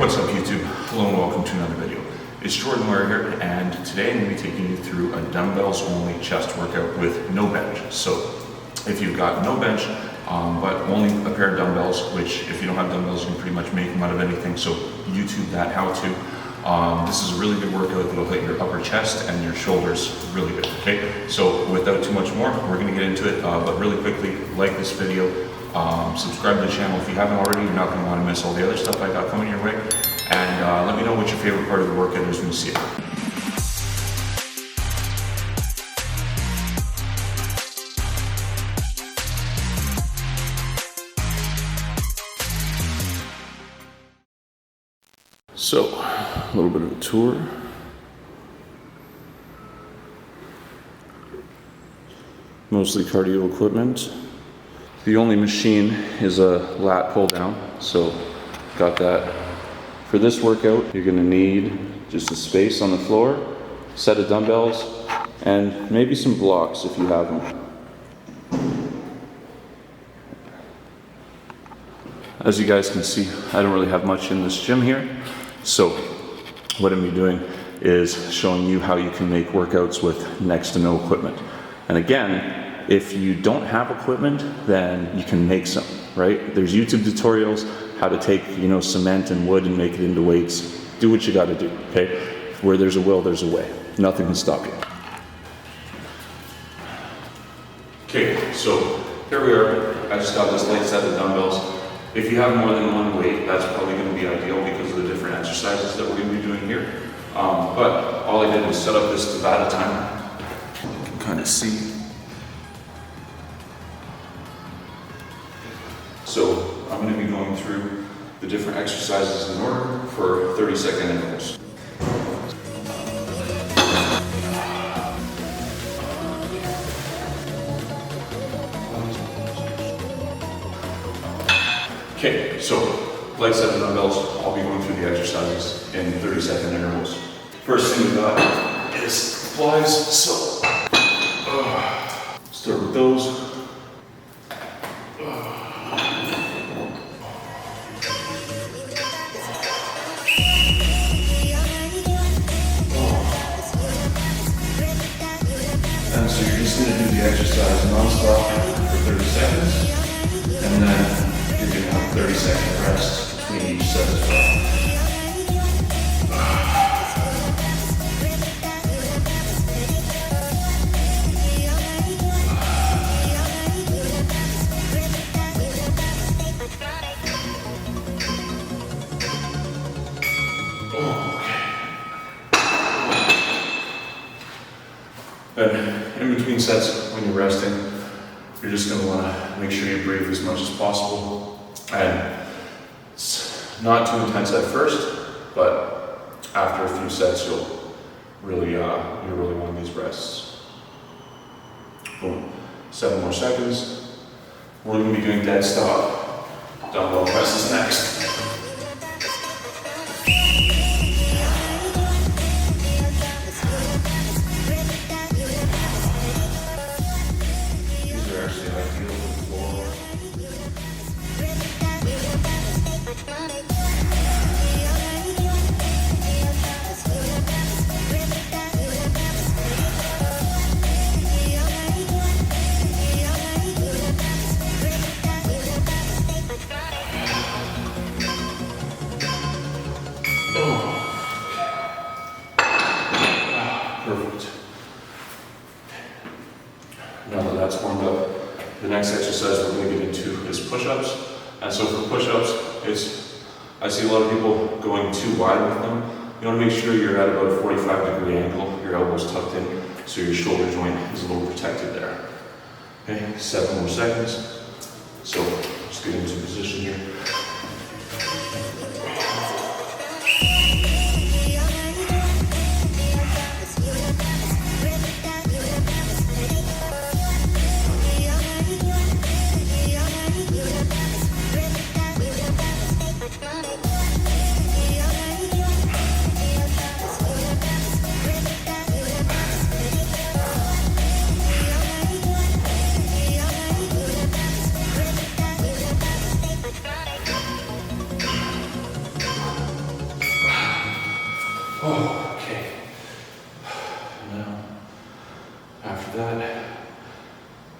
What's up YouTube? Hello and welcome to another video. It's Jordan Moyer here, and today I'm going to be taking you through a dumbbells only chest workout with no bench. So if you've got no bench, but only a pair of dumbbells, which if you don't have dumbbells, you can pretty much make them out of anything. So YouTube that how to. This is a really good workout that'll hit your upper chest and your shoulders really good, okay? So without too much more, we're going to get into it, but really quickly, like this video, subscribe to the channel if you haven't already. You're not going to want to miss all the other stuff I got coming your way. And let me know what your favorite part of the workout is when you see it. So, a little bit of a tour. Mostly cardio equipment. The only machine is a lat pull down, so got that. For this workout, you're gonna need just a space on the floor, set of dumbbells, and maybe some blocks if you have them. As you guys can see, I don't really have much in this gym here, so what I'm doing is showing you how you can make workouts with next to no equipment. And again, if you don't have equipment, then you can make some, right? There's YouTube tutorials, how to take, cement and wood and make it into weights. Do what you gotta do, okay? Where there's a will, there's a way. Nothing can stop you. Okay, so here we are. I just got this light set of dumbbells. If you have more than one weight, that's probably gonna be ideal because of the different exercises that we're gonna be doing here. But all I did was set up this Tabata timer. You can kind of see. So I'm going to be going through the different exercises in order for 30-second intervals. Okay, so light set of dumbbells, I'll be going through the exercises in 30-second intervals. First thing we got is flies, so start with those. So you're just going to do the exercise non-stop for 30 seconds, and then you're going to have 30-second rest between each set as well. And in between sets, when you're resting, you're just going to want to make sure you breathe as much as possible. And it's not too intense at first, but after a few sets, you'll really want these rests. Boom. 7 more seconds. We're going to be doing dead stop. Dumbbell presses next. Perfect. Now that that's warmed up, the next exercise we're going to get into is push-ups. And so for push-ups, I see a lot of people going too wide with them. You want to make sure you're at about a 45-degree angle, your elbows tucked in, so your shoulder joint is a little protected there. Okay, 7 more seconds. So just get into position here. Oh, okay. Now, after that,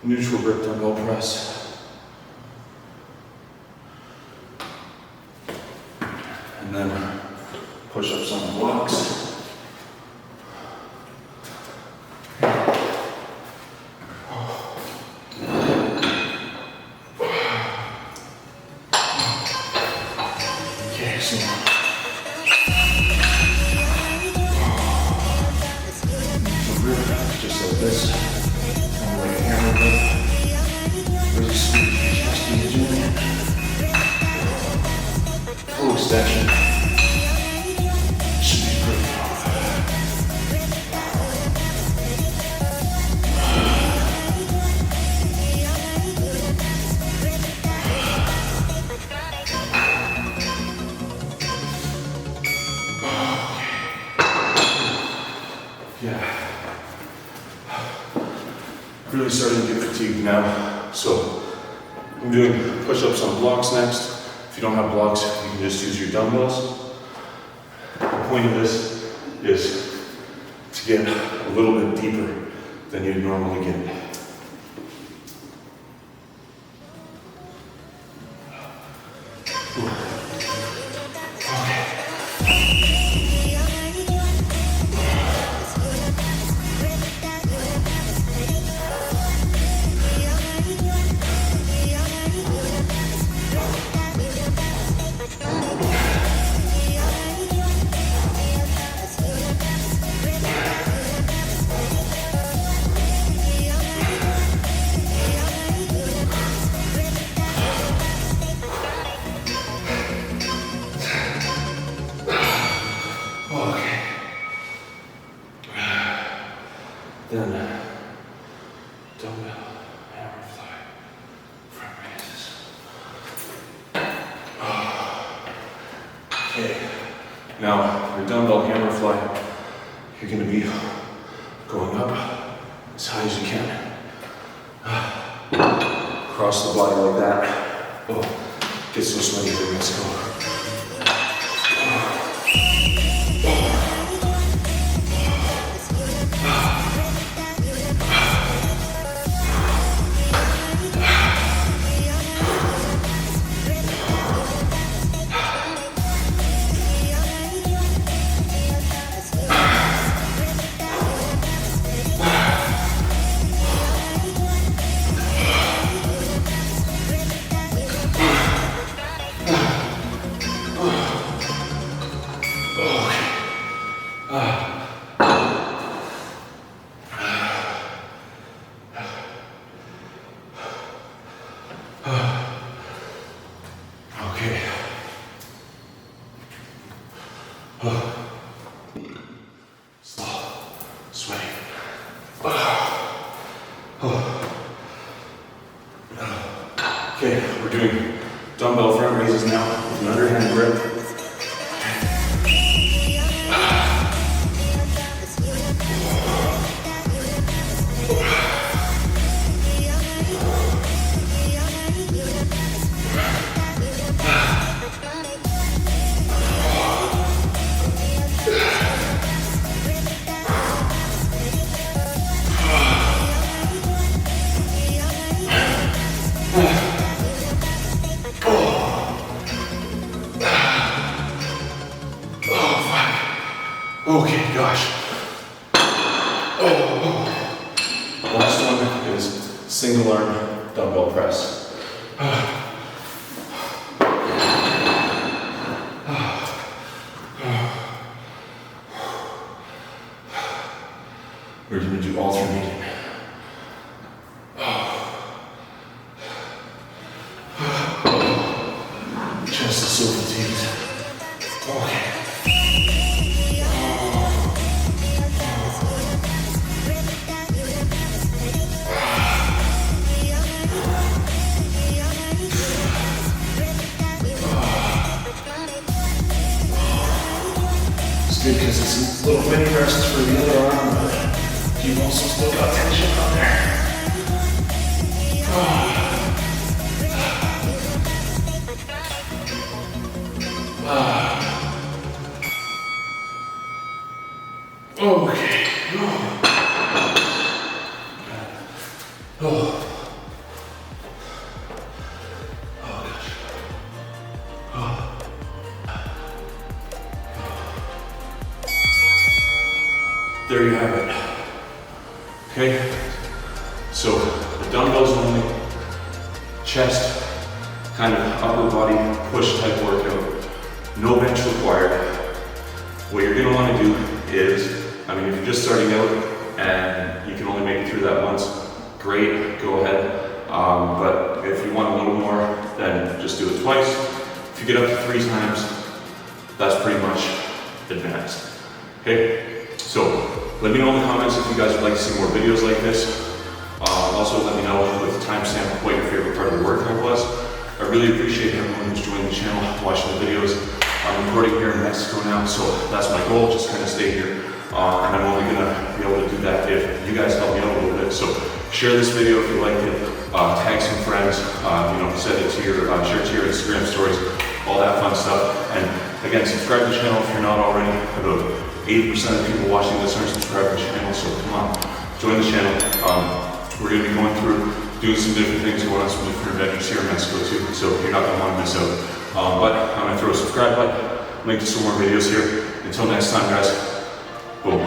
neutral grip dumbbell press. And then push-ups on the blocks. Okay, so just like this. And like a hammer grip. Really squeeze your chest in the gym. Full extension. Should be pretty good. Yeah. Really starting to get fatigued now. So I'm doing push-ups on blocks next. If you don't have blocks, you can just use your dumbbells. The point of this is to get a little bit deeper than you'd normally get. Then dumbbell hammer fly front raises. Okay, now your dumbbell hammer fly, you're going to be going up as high as you can. Across the body like that. Oh, get so sweaty here, let's go. Okay. Slow, sweaty. Okay, we're doing dumbbell front raises now with an underhand grip. Okay, gosh. Last one is single arm dumbbell press. We're going to do alternating. Chest is so fatigued. Okay. Because it's a little mini rest for the other arm, but you've also still got tension on there. Okay. Oh. There you have it. Okay, so the dumbbells only, chest, kind of upper body push type workout, no bench required. What you're gonna wanna do is, I mean, if you're just starting out and you can only make it through that once, great, go ahead. But if you want a little more, then just do it twice. If you get up to 3 times, that's pretty much advanced. Okay? So let me know in the comments if you guys would like to see more videos like this. Also let me know with the timestamp what your favorite part of the workout was. I really appreciate everyone who's joined the channel, watching the videos. I'm recording here in Mexico now, so that's my goal, just kind of stay here. And I'm only gonna be able to do that if you guys help me out a little bit. So share this video if you liked it, tag some friends, send it to your, share it to your Instagram stories, all that fun stuff. And again, subscribe to the channel if you're not already. About 80% of people watching this aren't subscribed to the channel, so come on, join the channel. We're going to be going through, doing some different things, going on some different adventures here in Mexico too, so you're not going to want to miss out. But I'm going to throw a subscribe button, link to some more videos here. Until next time, guys, boom.